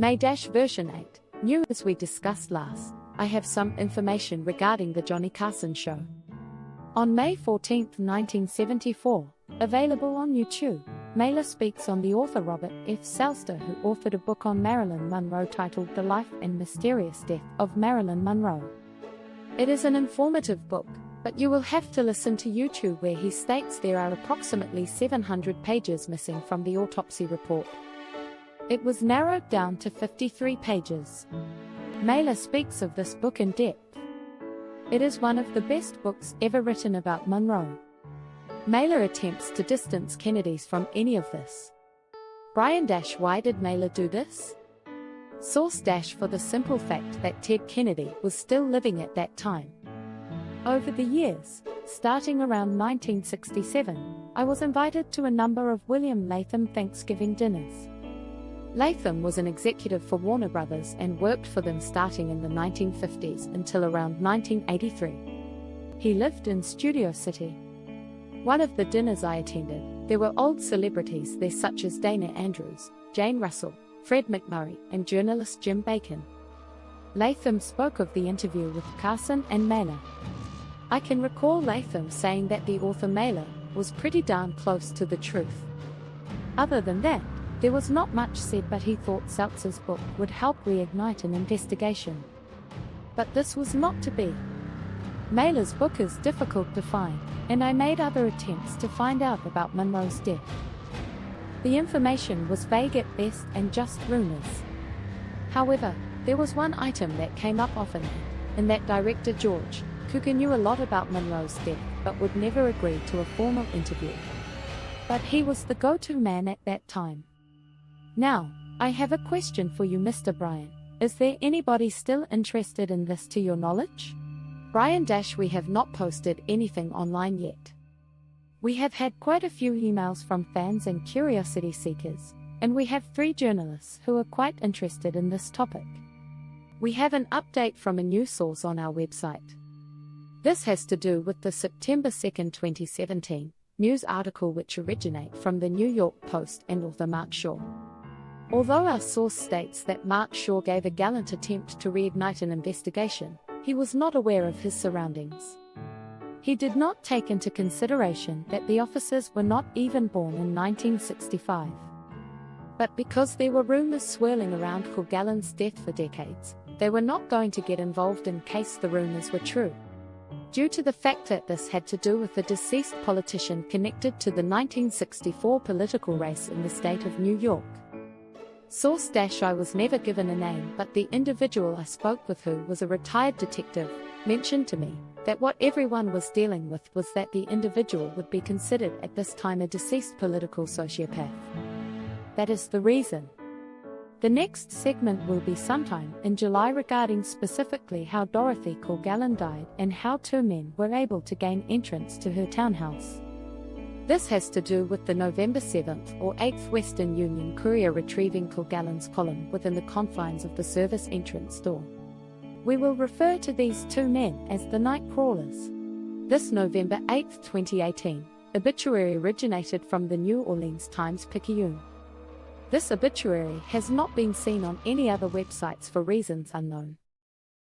May-version 8. New. As we discussed last, I have some information regarding the Johnny Carson show. On May 14, 1974, available on YouTube, Mailer speaks on the author Robert F. Selster, who authored a book on Marilyn Monroe titled The Life and Mysterious Death of Marilyn Monroe. It is an informative book, but you will have to listen to YouTube, where he states there are approximately 700 pages missing from the autopsy report. It was narrowed down to 53 pages. Mailer speaks of this book in depth. It is one of the best books ever written about Monroe. Mailer attempts to distance Kennedys from any of this. Brian - Why did Mailer do this? Source - For the simple fact that Ted Kennedy was still living at that time. Over the years, starting around 1967, I was invited to a number of William Latham Thanksgiving dinners. Latham was an executive for Warner Brothers and worked for them starting in the 1950s until around 1983. He lived in Studio City. One of the dinners I attended, there were old celebrities there such as Dana Andrews, Jane Russell, Fred McMurray, and journalist Jim Bacon. Latham spoke of the interview with Carson and Mailer. I can recall Latham saying that the author Mailer was pretty darn close to the truth. Other than that, there was not much said, but he thought Seltzer's book would help reignite an investigation. But this was not to be. Mailer's book is difficult to find, and I made other attempts to find out about Monroe's death. The information was vague at best and just rumors. However, there was one item that came up often, and that director George Cukor knew a lot about Monroe's death but would never agree to a formal interview. But he was the go-to man at that time. Now, I have a question for you, Mr. Brian. Is there anybody still interested in this to your knowledge? Brian - We have not posted anything online yet. We have had quite a few emails from fans and curiosity seekers, and we have 3 journalists who are quite interested in this topic. We have an update from a news source on our website. This has to do with the September 2, 2017, news article which originates from the New York Post and author Mark Shaw. Although our source states that Mark Shaw gave a gallant attempt to reignite an investigation, he was not aware of his surroundings. He did not take into consideration that the officers were not even born in 1965. But because there were rumors swirling around Kilgallen's death for decades, they were not going to get involved in case the rumors were true. Due to the fact that this had to do with a deceased politician connected to the 1964 political race in the state of New York. Source - I was never given a name, but the individual I spoke with, who was a retired detective, mentioned to me that what everyone was dealing with was that the individual would be considered at this time a deceased political sociopath. That is the reason. The next segment will be sometime in July, regarding specifically how Dorothy Kilgallen died and how 2 men were able to gain entrance to her townhouse. This has to do with the November 7th or 8th Western Union Courier retrieving Kilgallen's column within the confines of the service entrance door. We will refer to these 2 men as the Night Crawlers. This November 8, 2018, obituary originated from the New Orleans Times-Picayune. This obituary has not been seen on any other websites for reasons unknown.